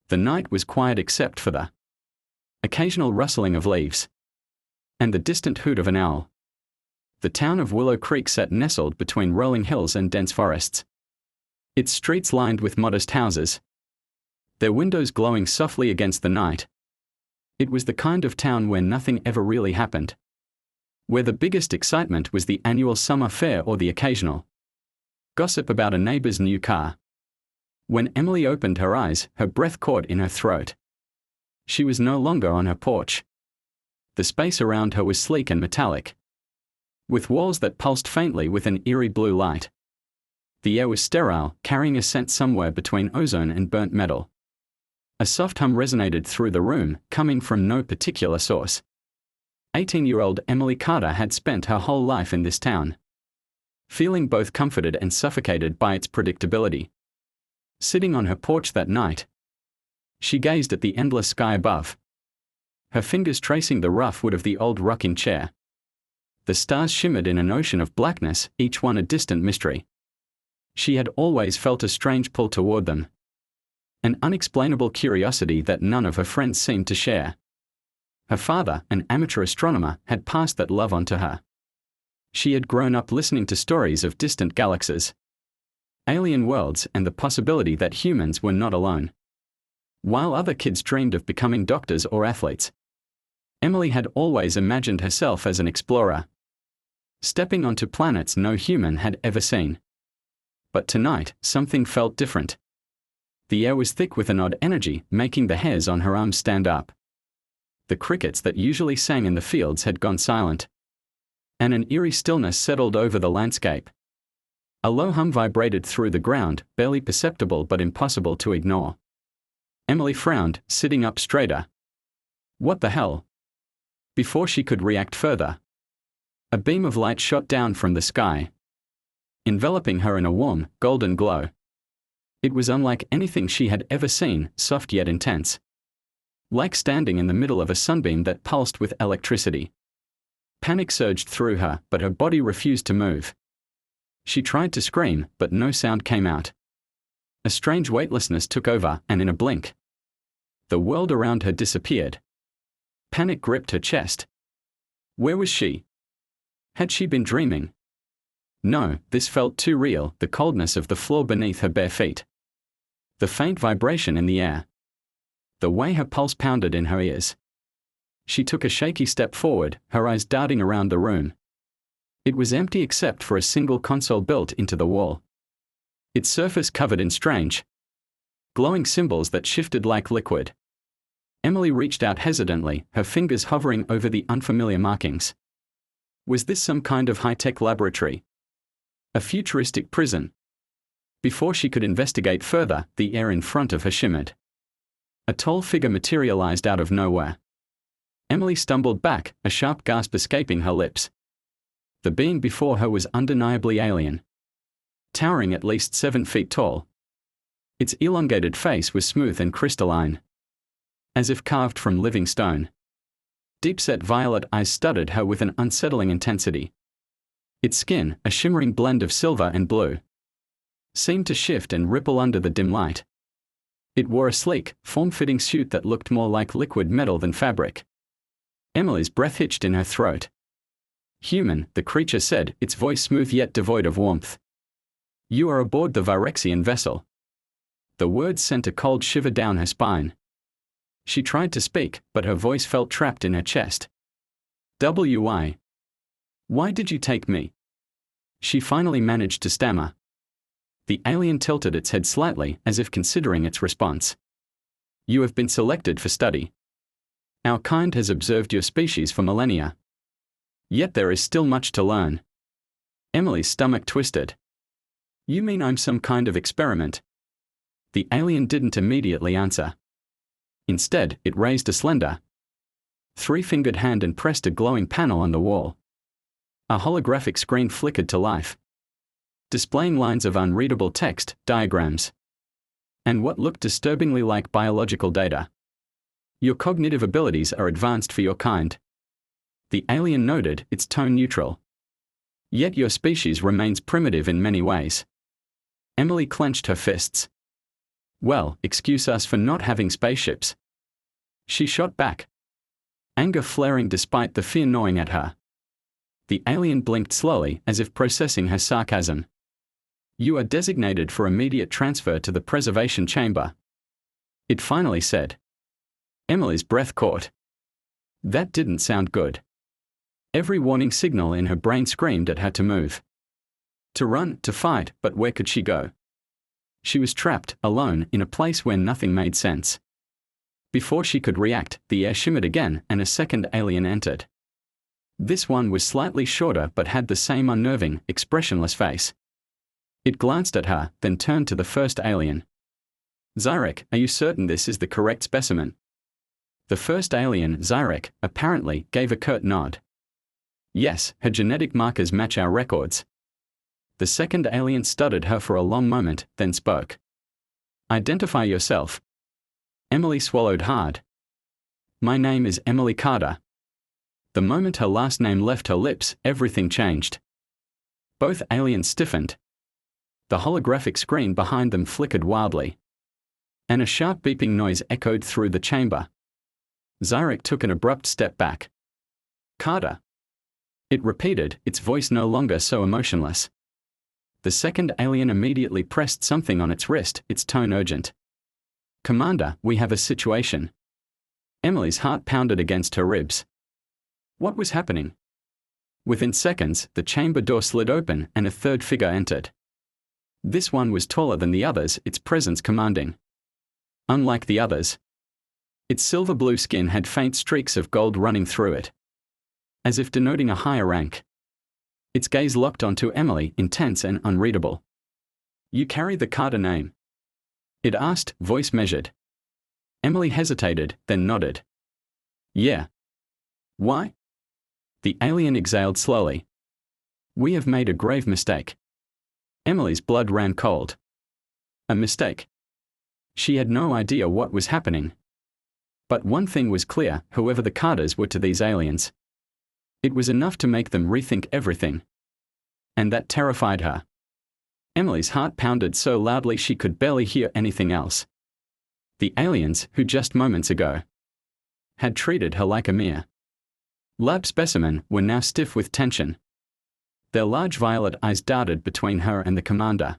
The night was quiet except for the occasional rustling of leaves and the distant hoot of an owl. The town of Willow Creek sat nestled between rolling hills and dense forests. Its streets lined with modest houses, their windows glowing softly against the night. It was the kind of town where nothing ever really happened, where the biggest excitement was the annual summer fair or the occasional gossip about a neighbor's new car. When Emily opened her eyes, her breath caught in her throat. She was no longer on her porch. The space around her was sleek and metallic, with walls that pulsed faintly with an eerie blue light. The air was sterile, carrying a scent somewhere between ozone and burnt metal. A soft hum resonated through the room, coming from no particular source. 18-year-old Emily Carter had spent her whole life in this town, feeling both comforted and suffocated by its predictability. Sitting on her porch that night, she gazed at the endless sky above, her fingers tracing the rough wood of the old rocking chair. The stars shimmered in an ocean of blackness, each one a distant mystery. She had always felt a strange pull toward them, an unexplainable curiosity that none of her friends seemed to share. Her father, an amateur astronomer, had passed that love on to her. She had grown up listening to stories of distant galaxies, alien worlds, and the possibility that humans were not alone. While other kids dreamed of becoming doctors or athletes, Emily had always imagined herself as an explorer, stepping onto planets no human had ever seen. But tonight, something felt different. The air was thick with an odd energy, making the hairs on her arms stand up. The crickets that usually sang in the fields had gone silent, and an eerie stillness settled over the landscape. A low hum vibrated through the ground, barely perceptible but impossible to ignore. Emily frowned, sitting up straighter. What the hell? Before she could react further, a beam of light shot down from the sky, enveloping her in a warm, golden glow. It was unlike anything she had ever seen, soft yet intense, like standing in the middle of a sunbeam that pulsed with electricity. Panic surged through her, but her body refused to move. She tried to scream, but no sound came out. A strange weightlessness took over, and in a blink, the world around her disappeared. Panic gripped her chest. Where was she? Had she been dreaming? No, this felt too real, the coldness of the floor beneath her bare feet, the faint vibration in the air, the way her pulse pounded in her ears. She took a shaky step forward, her eyes darting around the room. It was empty except for a single console built into the wall, its surface covered in strange, glowing symbols that shifted like liquid. Emily reached out hesitantly, her fingers hovering over the unfamiliar markings. Was this some kind of high-tech laboratory? A futuristic prison? Before she could investigate further, the air in front of her shimmered. A tall figure materialized out of nowhere. Emily stumbled back, a sharp gasp escaping her lips. The being before her was undeniably alien, towering at least 7 feet tall. Its elongated face was smooth and crystalline, as if carved from living stone. Deep-set violet eyes studded her with an unsettling intensity. Its skin, a shimmering blend of silver and blue, seemed to shift and ripple under the dim light. It wore a sleek, form-fitting suit that looked more like liquid metal than fabric. Emily's breath hitched in her throat. Human, the creature said, its voice smooth yet devoid of warmth. You are aboard the Virexian vessel. The words sent a cold shiver down her spine. She tried to speak, but her voice felt trapped in her chest. Why? Why did you take me? She finally managed to stammer. The alien tilted its head slightly, as if considering its response. You have been selected for study. Our kind has observed your species for millennia. Yet there is still much to learn. Emily's stomach twisted. You mean I'm some kind of experiment? The alien didn't immediately answer. Instead, it raised a slender, 3-fingered hand and pressed a glowing panel on the wall. A holographic screen flickered to life, displaying lines of unreadable text, diagrams, and what looked disturbingly like biological data. Your cognitive abilities are advanced for your kind. The alien noted, its tone neutral. Yet your species remains primitive in many ways. Emily clenched her fists. Well, excuse us for not having spaceships. She shot back, anger flaring despite the fear gnawing at her. The alien blinked slowly as if processing her sarcasm. You are designated for immediate transfer to the preservation chamber, it finally said. Emily's breath caught. That didn't sound good. Every warning signal in her brain screamed at her to move. To run, to fight, but where could she go? She was trapped, alone, in a place where nothing made sense. Before she could react, the air shimmered again and a second alien entered. This one was slightly shorter but had the same unnerving, expressionless face. It glanced at her, then turned to the first alien. Zyrek, are you certain this is the correct specimen? The first alien, Zyrek, apparently, gave a curt nod. Yes, her genetic markers match our records. The second alien studied her for a long moment, then spoke. Identify yourself. Emily swallowed hard. My name is Emily Carter. The moment her last name left her lips, everything changed. Both aliens stiffened. The holographic screen behind them flickered wildly, and a sharp beeping noise echoed through the chamber. Zyrek took an abrupt step back. Carter. It repeated, its voice no longer so emotionless. The second alien immediately pressed something on its wrist, its tone urgent. Commander, we have a situation. Emily's heart pounded against her ribs. What was happening? Within seconds, the chamber door slid open and a third figure entered. This one was taller than the others, its presence commanding. Unlike the others, its silver-blue skin had faint streaks of gold running through it, as if denoting a higher rank. Its gaze locked onto Emily, intense and unreadable. You carry the Carter name? It asked, voice measured. Emily hesitated, then nodded. Yeah. Why? The alien exhaled slowly. We have made a grave mistake. Emily's blood ran cold. A mistake. She had no idea what was happening. But one thing was clear, whoever the Carters were to these aliens, it was enough to make them rethink everything. And that terrified her. Emily's heart pounded so loudly she could barely hear anything else. The aliens, who just moments ago had treated her like a mere lab specimen, were now stiff with tension. Their large violet eyes darted between her and the commander,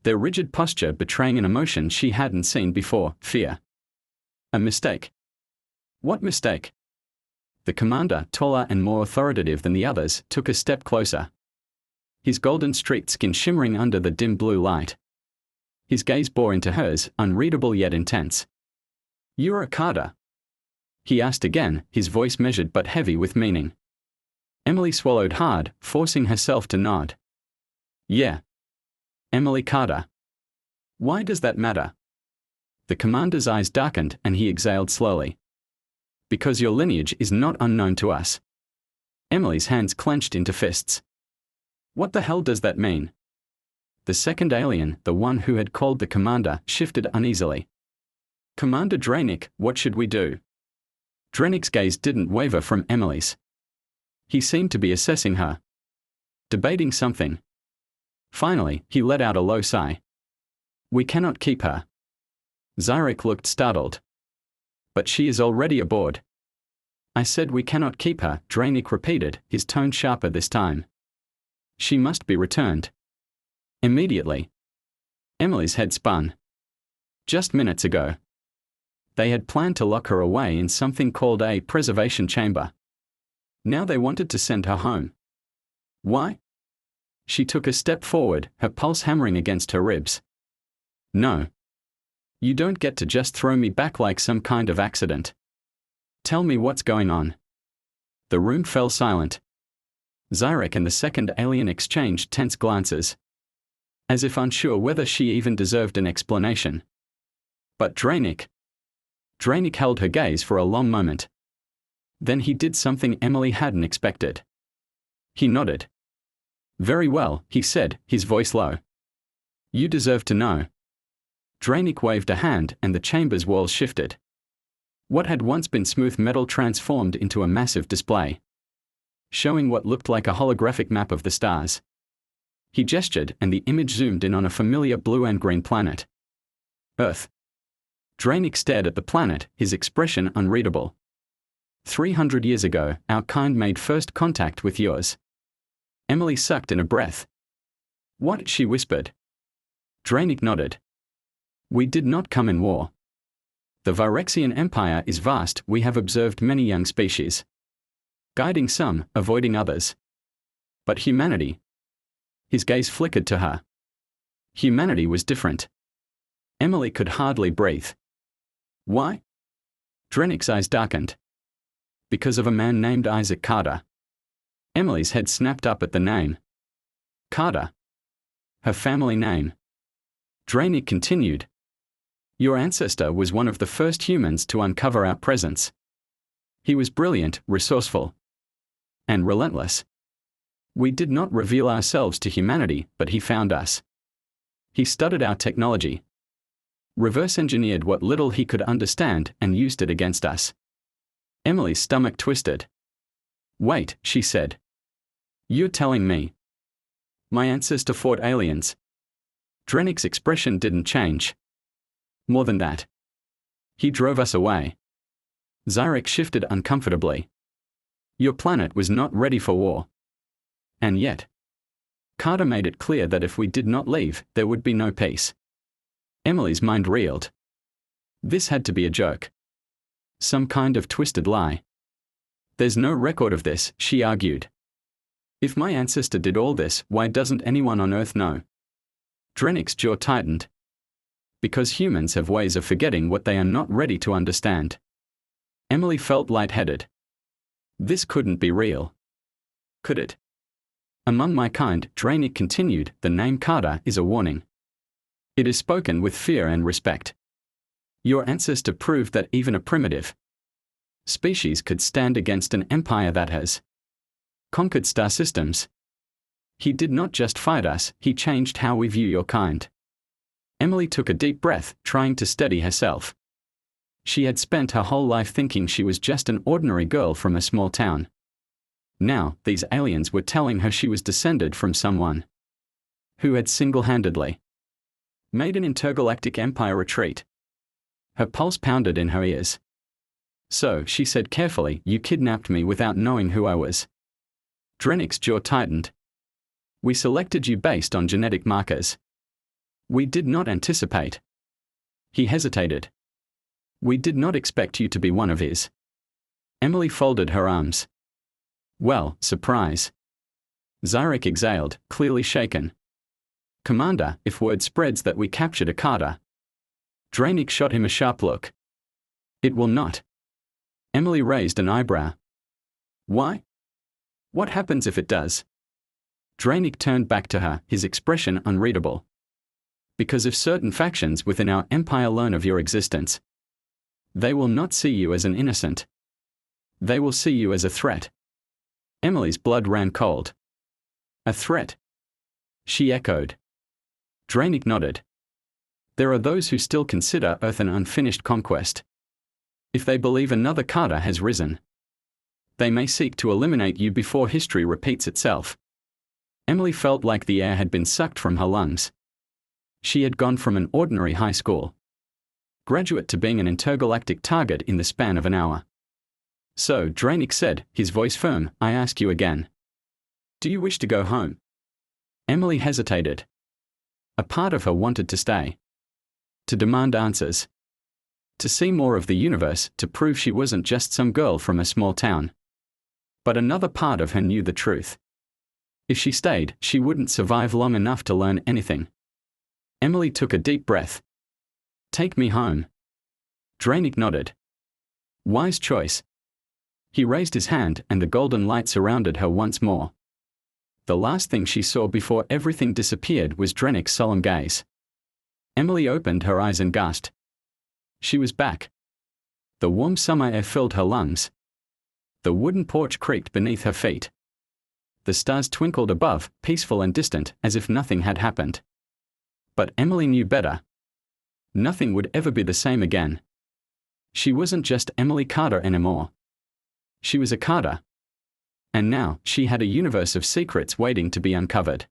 their rigid posture betraying an emotion she hadn't seen before, fear. A mistake. What mistake? The commander, taller and more authoritative than the others, took a step closer, his golden-streaked skin shimmering under the dim blue light. His gaze bore into hers, unreadable yet intense. You're a Carter? He asked again, his voice measured but heavy with meaning. Emily swallowed hard, forcing herself to nod. Yeah. Emily Carter. Why does that matter? The commander's eyes darkened and he exhaled slowly. Because your lineage is not unknown to us. Emily's hands clenched into fists. What the hell does that mean? The second alien, the one who had called the commander, shifted uneasily. Commander Dranik, what should we do? Dranik's gaze didn't waver from Emily's. He seemed to be assessing her, debating something. Finally, he let out a low sigh. We cannot keep her. Zyrek looked startled. But she is already aboard. I said we cannot keep her, Dranik repeated, his tone sharper this time. She must be returned. Immediately. Emily's head spun. Just minutes ago, they had planned to lock her away in something called a preservation chamber. Now they wanted to send her home. Why? She took a step forward, her pulse hammering against her ribs. No. You don't get to just throw me back like some kind of accident. Tell me what's going on. The room fell silent. Zyrek and the second alien exchanged tense glances, as if unsure whether she even deserved an explanation. But Dranik held her gaze for a long moment. Then he did something Emily hadn't expected. He nodded. Very well, he said, his voice low. You deserve to know. Dranik waved a hand and the chamber's walls shifted. What had once been smooth metal transformed into a massive display, showing what looked like a holographic map of the stars. He gestured and the image zoomed in on a familiar blue and green planet. Earth. Dranik stared at the planet, his expression unreadable. 300 years ago, our kind made first contact with yours. Emily sucked in a breath. What? She whispered. Dranik nodded. We did not come in war. The Virexian Empire is vast. We have observed many young species. Guiding some, avoiding others. But humanity. His gaze flickered to her. Humanity was different. Emily could hardly breathe. Why? Dranik's eyes darkened. Because of a man named Isaac Carter. Emily's head snapped up at the name. Carter. Her family name. Dranik continued. Your ancestor was one of the first humans to uncover our presence. He was brilliant, resourceful, and relentless. We did not reveal ourselves to humanity, but he found us. He studied our technology, reverse-engineered what little he could understand, and used it against us. Emily's stomach twisted. Wait, she said. You're telling me my ancestor fought aliens? Dranik's expression didn't change. More than that. He drove us away. Zarek shifted uncomfortably. Your planet was not ready for war. And yet, Carter made it clear that if we did not leave, there would be no peace. Emily's mind reeled. This had to be a joke. Some kind of twisted lie. There's no record of this, she argued. If my ancestor did all this, why doesn't anyone on Earth know? Dranik's jaw tightened. Because humans have ways of forgetting what they are not ready to understand. Emily felt lightheaded. This couldn't be real. Could it? Among my kind, Dranik continued, the name Carter is a warning. It is spoken with fear and respect. Your ancestor proved that even a primitive species could stand against an empire that has conquered star systems. He did not just fight us, he changed how we view your kind. Emily took a deep breath, trying to steady herself. She had spent her whole life thinking she was just an ordinary girl from a small town. Now, these aliens were telling her she was descended from someone who had single-handedly made an intergalactic empire retreat. Her pulse pounded in her ears. So, she said carefully, you kidnapped me without knowing who I was. Dranik's jaw tightened. We selected you based on genetic markers. We did not anticipate. He hesitated. We did not expect you to be one of his. Emily folded her arms. Well, surprise. Zarek exhaled, clearly shaken. Commander, if word spreads that we captured a Carter. Dranik shot him a sharp look. It will not. Emily raised an eyebrow. Why? What happens if it does? Dranik turned back to her, his expression unreadable. Because if certain factions within our empire learn of your existence, they will not see you as an innocent. They will see you as a threat. Emily's blood ran cold. A threat? She echoed. Dranik nodded. There are those who still consider Earth an unfinished conquest. If they believe another Carter has risen, they may seek to eliminate you before history repeats itself. Emily felt like the air had been sucked from her lungs. She had gone from an ordinary high school graduate to being an intergalactic target in the span of an hour. So, Dranik said, his voice firm, I ask you again. Do you wish to go home? Emily hesitated. A part of her wanted to stay. To demand answers. To see more of the universe, to prove she wasn't just some girl from a small town. But another part of her knew the truth. If she stayed, she wouldn't survive long enough to learn anything. Emily took a deep breath. Take me home. Dranik nodded. Wise choice. He raised his hand and the golden light surrounded her once more. The last thing she saw before everything disappeared was Dranik's solemn gaze. Emily opened her eyes and gasped. She was back. The warm summer air filled her lungs. The wooden porch creaked beneath her feet. The stars twinkled above, peaceful and distant, as if nothing had happened. But Emily knew better. Nothing would ever be the same again. She wasn't just Emily Carter anymore. She was a Carter. And now, she had a universe of secrets waiting to be uncovered.